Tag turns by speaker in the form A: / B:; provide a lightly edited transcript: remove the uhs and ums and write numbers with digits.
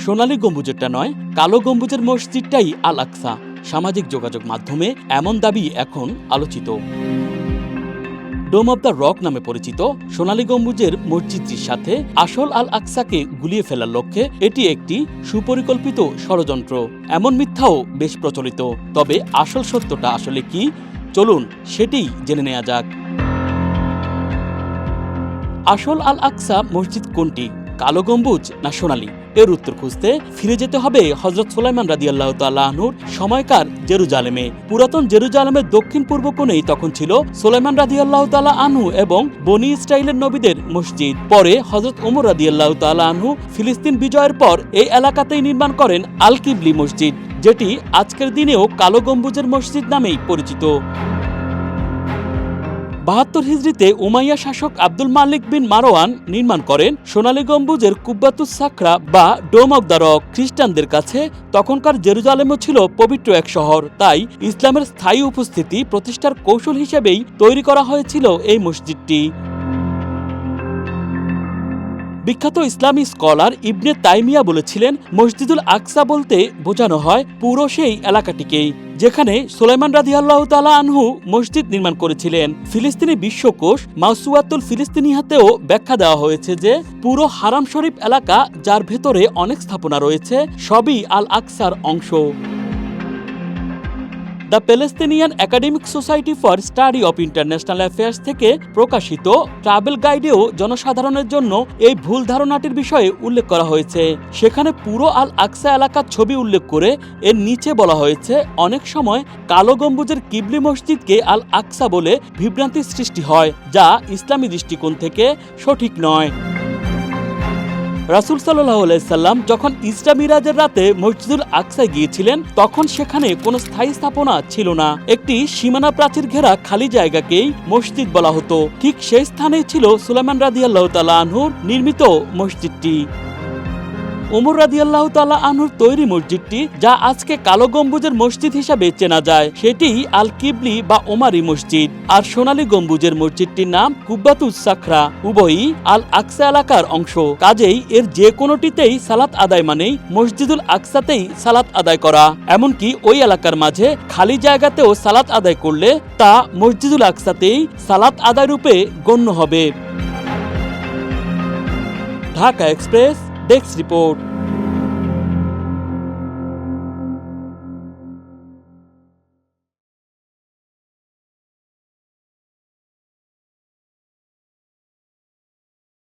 A: সোনালী গম্বুজেরটা নয়, কালো গম্বুজের মসজিদটাই আল আকসা। সামাজিক যোগাযোগ মাধ্যমে এমন দাবি এখন আলোচিত। ডোম অব দ্য রক নামে পরিচিত সোনালী গম্বুজের মসজিদটির সাথে আসল আল আকসাকে গুলিয়ে ফেলার লক্ষ্যে এটি একটি সুপরিকল্পিত ষড়যন্ত্র, এমন মিথ্যাও বেশ প্রচলিত। তবে আসল সত্যটা আসলে কি, চলুন সেটিই জেনে নেওয়া যাক। আসল আল আকসা মসজিদ কোনটি, কালো গম্বুজ না সোনালী? এর উত্তর খুঁজতে ফিরে যেতে হবে হযরত সুলাইমান রাদিয়াল্লাহু তাআলা আনহুর সময়কার জেরুজালেমে। পুরাতন জেরুজালেমের দক্ষিণ পূর্ব কোণেই তখন ছিল সুলাইমান রাদিয়াল্লাহু তাআলা আনহু এবং বনি ইসরাইলের নবীদের মসজিদ। পরে হযরত ওমর রাদিয়াল্লাহু তাআলা আনহু ফিলিস্তিন বিজয়ের পর এই এলাকাতেই নির্মাণ করেন আল কিবলি মসজিদ, যেটি আজকের দিনেও কালো গম্বুজের মসজিদ নামেই পরিচিত। ৭২ হিজরিতে উমাইয়া শাসক আব্দুল মালিক বিন মারওয়ান নির্মাণ করেন সোনালী গম্বুজের কুব্বাতুস সাখরা বা ডোম অব দ্য রক। খ্রিস্টানদের কাছে তখনকার জেরুজালেমও ছিল পবিত্র এক শহর, তাই ইসলামের স্থায়ী উপস্থিতি প্রতিষ্ঠার কৌশল হিসেবেই তৈরি করা হয়েছিল এই মসজিদটি। বিখ্যাত ইসলামী স্কলার ইবনে তাইমিয়া বলেছিলেন, মসজিদুল আকসা বলতে বোঝানো হয় পুরো সেই এলাকাটিকেই যেখানে সুলাইমান রাদিয়াল্লাহু তাআলা আনহু মসজিদ নির্মাণ করেছিলেন। ফিলিস্তিনি বিশ্বকোষ মাওসুয়াতুল ফিলিস্তিনিয়াতেও ব্যাখ্যা দেওয়া হয়েছে যে পুরো হারাম শরীফ এলাকা, যার ভেতরে অনেক স্থাপনা রয়েছে, সবই আল আকসার অংশ। The Palestinian academic society for study of international affairs থেকে প্রকাশিত ট্রাভেল গাইডেও জনসাধারণের জন্য এই ভুল ধারণাটির বিষয়ে উল্লেখ করা হয়েছে। সেখানে পুরো আল আকসা এলাকার ছবি উল্লেখ করে এর নিচে বলা হয়েছে, অনেক সময় কালো গম্বুজের কিবলি মসজিদকে আল আকসা বলে বিভ্রান্তির সৃষ্টি হয়, যা ইসলামী দৃষ্টিকোণ থেকে সঠিক নয়। রাসূল সাল্লাল্লাহু আলাইহি সাল্লাম যখন ইসরা মিরাজের রাতে মসজিদুল আকসায় গিয়েছিলেন, তখন সেখানে কোনো স্থায়ী স্থাপনা ছিল না। একটি সীমানা প্রাচীর ঘেরা খালি জায়গাকেই মসজিদ বলা হতো। ঠিক সেই স্থানেই ছিল সুলাইমান রাদিয়াল্লাহু তাআলা আনহুর নির্মিত মসজিদটি। ওমর রাদিয়াল্লাহু তাআলা আনহুর তৈরি মসজিদটি, যা আজকে কালো গম্বুজের মসজিদ হিসাবে চেনা যায়, সেটিই আল কিবলি বা ওমারি মসজিদ। আর সোনালী গম্বুজের মসজিদটির নাম কুব্বাতুস সাখরা। উভয়ই আল আকসা এলাকার অংশ, কাজেই এর যে কোনোটিতেই সালাত আদায় মানেই মসজিদুল আকসাতেই সালাত আদায় করা। এমনকি ওই এলাকার মাঝে খালি জায়গাতেও সালাত আদায় করলে তা মসজিদুল আকসাতেই সালাত আদায় রূপে গণ্য হবে। Dhaka express desk report.